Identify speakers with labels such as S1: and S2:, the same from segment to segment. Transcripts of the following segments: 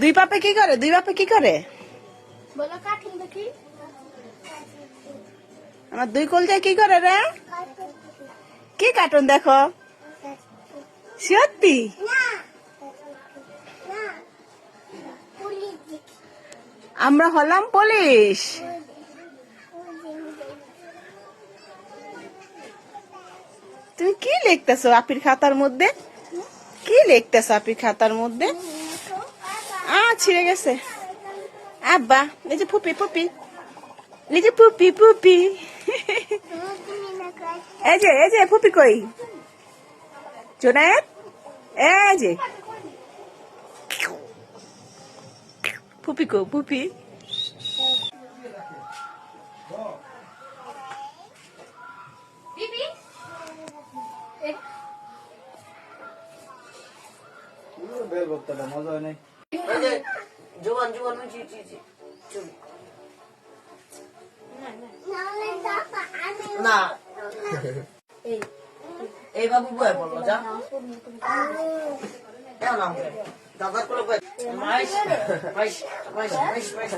S1: দুই বাপে কি করে? দুই বাপে কি করে?
S2: বলো কাঠিন দেখি।
S1: আমার দুই কলজায় কি করে রে? কি কার্টুন দেখো? সত্যি? আমরা হলাম পুলিশ। তুমি কি লিখতেছো আপির খাতার মধ্যে? কি লিখতেছো আপির খাতার মধ্যে? ছিঁড়ে গেছে। আব্বা এই যে ফুপি ফুপি, এই যে ফুপি ফুপি, এই যে ফুপি কই? জোনায়েত এই যে ফুপি কো ফুপি।
S3: বেল বক্তাটা মজা হয় নাই।
S4: জোয়ান জোয়ান না এই বাবু বয়ে বললো যা নাম দাদার করে মাইশ মাইশ মাইশ মাইশ মাইশ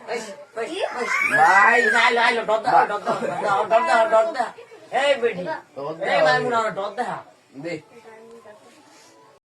S4: মাইশ ভাই আইলো আইলো ডর দা এই বেটি এই মাইমুনা ডর দা দে